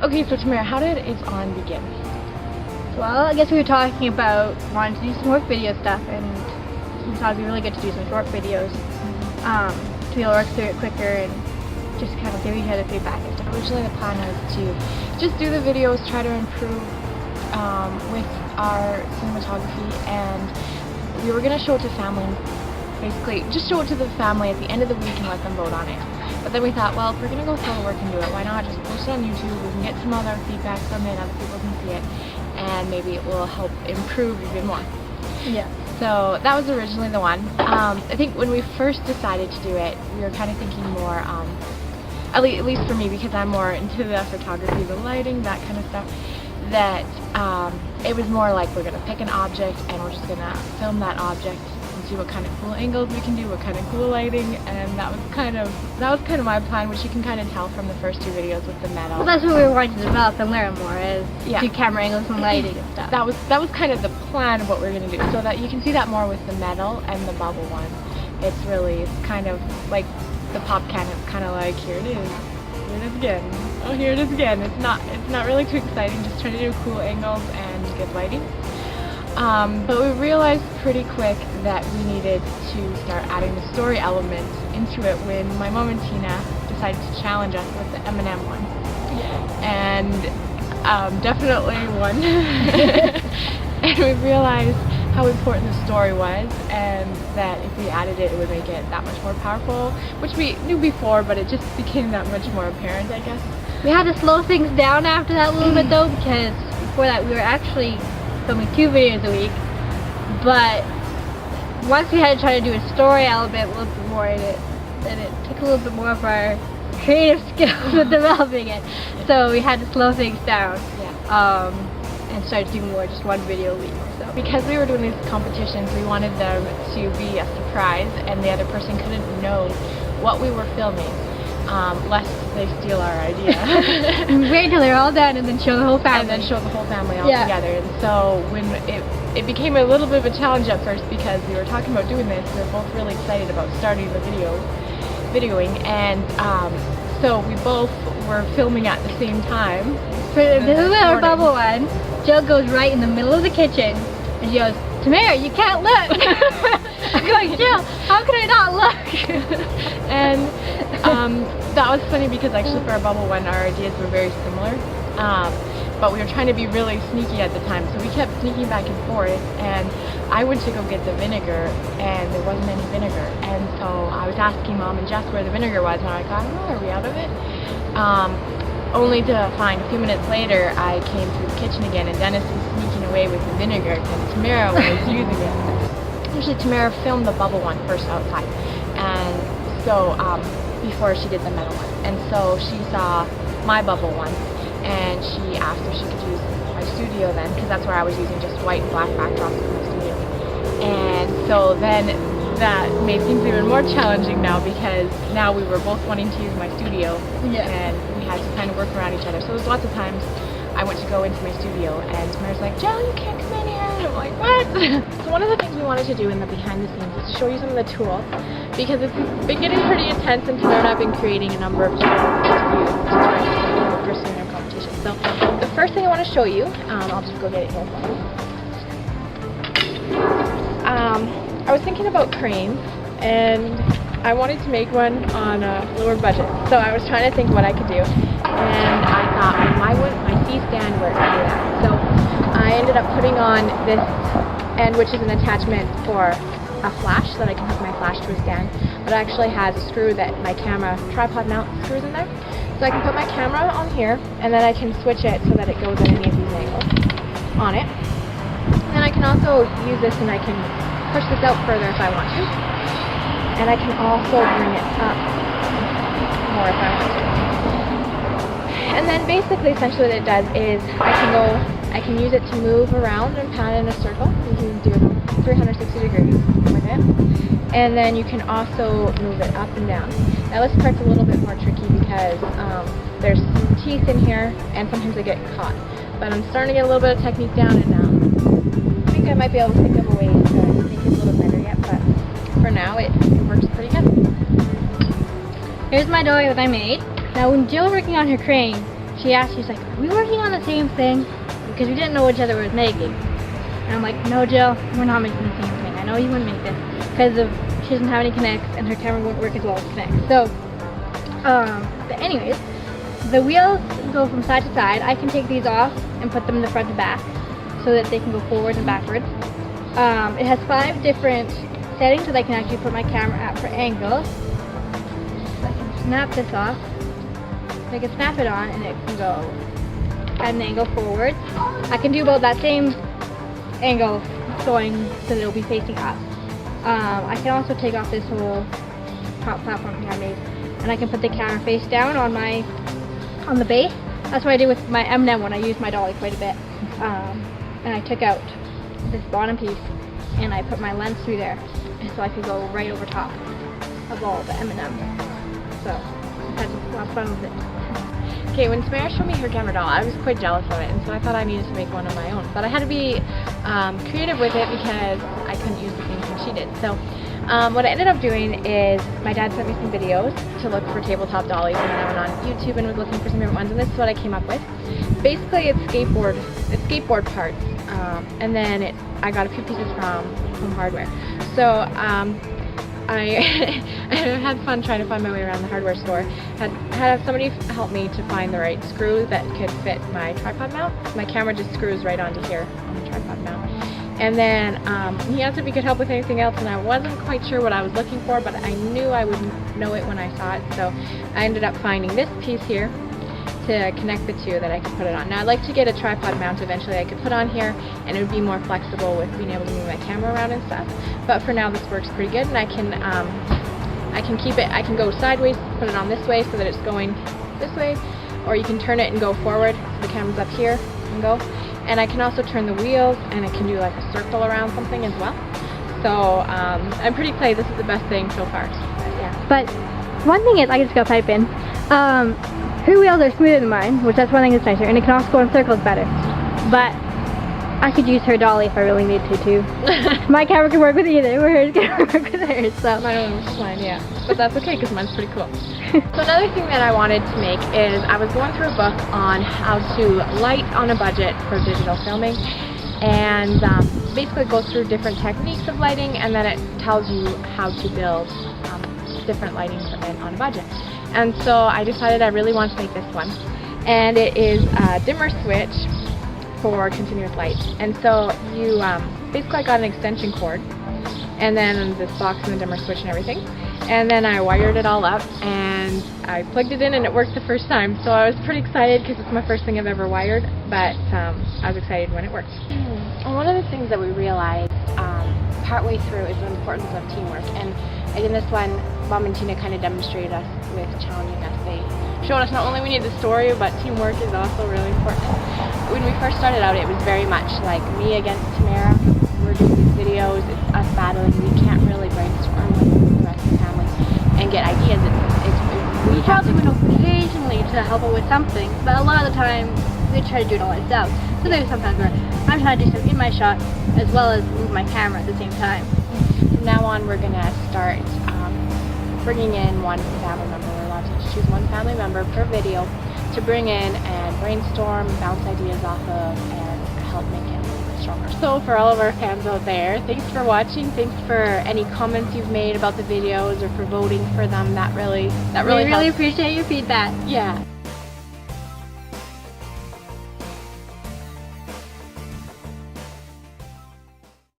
Okay, so Tamara, how did It's On begin? Well, I guess we were talking about wanting to do some more video stuff, and we thought it'd be really good to do some short videos to be able to work through it quicker and just kind of give each other feedback and stuff. Originally the plan was to just do the videos, try to improve with our cinematography, and we were going to show it to family, basically just show it to the family at the end of the week and let them vote on it. But then we thought, well, if we're going to go through the work and do it, why not just post it on YouTube? We can get some other feedback from it, other people can see it, and maybe it will help improve even more. Yeah. So that was originally the one. I think when we first decided to do it, we were kind of thinking more, at least for me, because I'm more into the photography, the lighting, that kind of stuff, that it was more like we're going to pick an object and we're just going to film that object and see what kind of cool angles we can do, what kind of cool lighting, and that was kind of my plan, which you can kind of tell from the first two videos with the metal. Well, that's what we were wanting to develop and learn more, is Yeah. do camera angles and lighting and stuff. That was kind of the plan of what we're going to do, so that you can see that more with the metal and the bubble one. It's kind of like the pop can. It's kind of like, here it is again. Oh, here it is again. It's not really too exciting, just trying to do cool angles and good lighting. But we realized pretty quick that we needed to start adding the story element into it when my mom and Tina decided to challenge us with the M&M one. Yeah. And definitely won. And we realized how important the story was, and that if we added it, it would make it that much more powerful, which we knew before, but it just became that much more apparent, I guess. We had to slow things down after that a little bit though, because before that we were actually filming 2 videos a week, but once we had to try to do a story element a little bit more in it, then it took a little bit more of our creative skills with developing it, so we had to slow things down. Yeah. And started doing more, just 1 video a week. So because we were doing these competitions, we wanted them to be a surprise, and the other person couldn't know what we were filming, lest they steal our idea. wait until they're all done and then show the whole family. And then show the whole family all Yeah. together. And so when it became a little bit of a challenge at first, because we were talking about doing this, we were both really excited about starting the videoing, and so we both were filming at the same time. This is our bubble one. Jill goes right in the middle of the kitchen and she goes, Tamara, you can't look. I'm going, Jill, how can I not look? And that was funny because actually for our bubble one, our ideas were very similar. But we were trying to be really sneaky at the time, so we kept sneaking back and forth, and I went to go get the vinegar, and there wasn't any vinegar, and so I was asking Mom and Jess where the vinegar was, and I'm like, I don't know, are we out of it? Only to find a few minutes later, I came through the kitchen again, and Dennis was sneaking away with the vinegar, and Tamara was using it. Actually, Tamara filmed the bubble one first outside, and so before she did the metal one, and so she saw my bubble one, and she asked if she could use my studio then, because that's where I was using just white and black backdrops in my studio. And so then that made things even more challenging now, because now we were both wanting to use my studio, and we had to kind of work around each other. So there's lots of times I went to go into my studio and Tamara's like, Jill, you can't come in here. And I'm like, what? So one of the things we wanted to do in the behind the scenes is to show you some of the tools, because it's been getting pretty intense, and Tamara and I have been creating a number of challenges to try to pursue in our competition. So the first thing I want to show you, I'll just go get it here. I was thinking about cranes, and I wanted to make one on a lower budget. So I was trying to think what I could do, and I thought, well, why wouldn't my C-stand work to do that? So I ended up putting on this end, which is an attachment for a flash, so that I can hook my flash to a stand, but it actually has a screw that my camera tripod mount screws in there. So I can put my camera on here, and then I can switch it so that it goes at any of these angles on it. And then I can also use this, and I can push this out further if I want to. And I can also bring it up more if I want to. And then basically, essentially what it does is I can use it to move around and pan in a circle. You can do 360 degrees with it. And then you can also move it up and down. Now this part's a little bit more tricky because there's some teeth in here, and sometimes they get caught. But I'm starting to get a little bit of technique down, and I think I might be able to think of a way to make it a little better yet, but for now it works pretty good. Here's my dory that I made. Now when Jill was working on her crane, she asked, she's like, are we working on the same thing? Because we didn't know what each other was making. And I'm like, no, Jill, we're not making the same thing. I know you wouldn't make this because she doesn't have any Kinects and her camera won't work as well as Kinect. So, but anyways, the wheels go from side to side. I can take these off and put them in the front and back so that they can go forward and backwards. It has 5 different settings that I can actually put my camera at for angles. So I can snap this off. I can snap it on and it can go at an angle forward. I can do about that same angle going so that it'll be facing up. I can also take off this whole top platform thing I made, and I can put the camera face down on the base. That's what I did with my M&M when I used my dolly quite a bit. And I took out this bottom piece and I put my lens through there, and so I could go right over top of all the M&M. So I had a lot of fun with it. Okay, when Samara showed me her camera doll, I was quite jealous of it, and so I thought I needed to make one of my own. But I had to be creative with it because I couldn't use the same thing she did. So what I ended up doing is my dad sent me some videos to look for tabletop dollies, and then I went on YouTube and was looking for some different ones, and this is what I came up with. Basically, it's skateboard parts, and then I got a few pieces from Home Hardware. So I had fun trying to find my way around the hardware store. Had somebody help me to find the right screw that could fit my tripod mount. My camera just screws right onto here on the tripod mount. And then he asked if he could help with anything else, and I wasn't quite sure what I was looking for, but I knew I would know it when I saw it. So I ended up finding this piece here to connect the two that I could put it on. Now I'd like to get a tripod mount eventually I could put on here, and it would be more flexible with being able to move my camera around and stuff. But for now this works pretty good, and I can keep it, I can go sideways, put it on this way so that it's going this way, or you can turn it and go forward so the camera's up here and go. And I can also turn the wheels, and I can do like a circle around something as well. So I'm pretty excited. This is the best thing so far. Yeah. But one thing is, I just gotta pipe in. Her wheels are smoother than mine, which that's one thing that's nicer, and it can also go in circles better. But I could use her dolly if I really needed to too. My camera can work with either, or hers can work with hers. So my own was fine, yeah. But that's okay because mine's pretty cool. So another thing that I wanted to make is I was going through a book on how to light on a budget for digital filming, and basically it goes through different techniques of lighting, and then it tells you how to build different lighting equipment on a budget. And so I decided I really want to make this one, and it is a dimmer switch for continuous light. And so you basically I got an extension cord, and then this box and the dimmer switch and everything, and then I wired it all up and I plugged it in, and it worked the first time. So I was pretty excited because it's my first thing I've ever wired, but I was excited when it worked. And one of the things that we realized partway through is the importance of teamwork, and in this one Mom and Tina kind of demonstrated us with challenging us. They showed us not only we need the story, but teamwork is also really important. When we first started out, it was very much like me against Tamara. We're doing these videos, it's us battling. We can't really brainstorm with the rest of the family and get ideas. We probably would occasionally to help her with something, but a lot of the time we try to do it all ourselves. So there's sometimes where I'm trying to do something in my shot as well as move my camera at the same time. From now on, we're going to start bringing in one family member. We're allowed to choose one family member per video to bring in and brainstorm, bounce ideas off of, and help make it a little bit stronger. So for all of our fans out there, thanks for watching. Thanks for any comments you've made about the videos or for voting for them. That really we really helps. appreciate your feedback. Yeah.